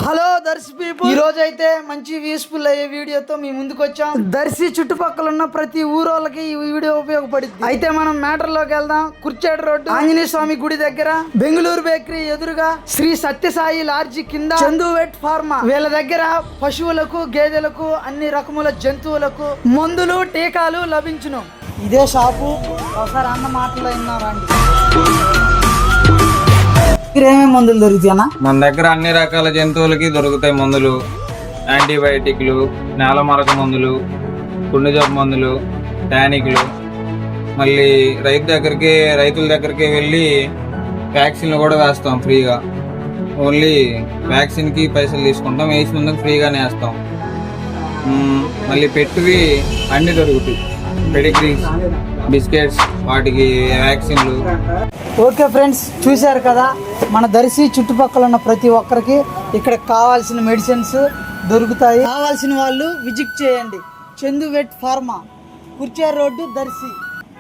Hello Darsi people, ఈ రోజు అయితే మంచి యూస్ఫుల్ అయ్యే వీడియోతో మీ ముందుకు వచ్చాం. దర్శి చుట్టుపక్కల ఉన్న ప్రతి ఊరోళ్ళకి ఈ వీడియో ఉపయోగపడుతుంది. అయితే మనం మ్యాటర్ లోకి వెళ్దాం. కుర్చేడు రోడ్డు ఆంజనేయ స్వామి గుడి దగ్గర బెంగళూరు బేకరీ ఎదురుగా శ్రీ సత్యసాయి లాడ్జి కింద చందు వెట్ ఫార్మా వీళ్ళ దగ్గర పశువులకు గేదెలకు అన్ని రకముల జంతువులకు మందులు టీకాలు లభించును. ఇదే షాపు. ఒకసారి అన్న మాటలో విన్నారండి. ఏమేమి మందులు దొరుకుతాయన్నా? మన దగ్గర అన్ని రకాల జంతువులకి దొరుకుతాయి మందులు. యాంటీబయాటిక్లు, నేల మరక మందులు, గుండె జబ్బు మందులు, టానిక్లు. మళ్ళీ రైతుల దగ్గరికి వెళ్ళి వ్యాక్సిన్లు కూడా వేస్తాం ఫ్రీగా. ఓన్లీ వ్యాక్సిన్కి పైసలు తీసుకుంటాం, వేసినందుకు ఫ్రీగానే వేస్తాం. మళ్ళీ పెట్టువి అన్నీ దొరుకుతాయి. పెడిగ్రీస్, బిస్కెట్స్, వాటికి వ్యాక్సిన్లు. ఓకే ఫ్రెండ్స్, చూశారు కదా, మన దర్శి చుట్టుపక్కల ఉన్న ప్రతి ఒక్కరికి ఇక్కడ కావాల్సిన మెడిసిన్స్ దొరుకుతాయి. కావాల్సిన వాళ్ళు విజిట్ చేయండి. Chandu vet pharma, Kurcheru road, Darsi.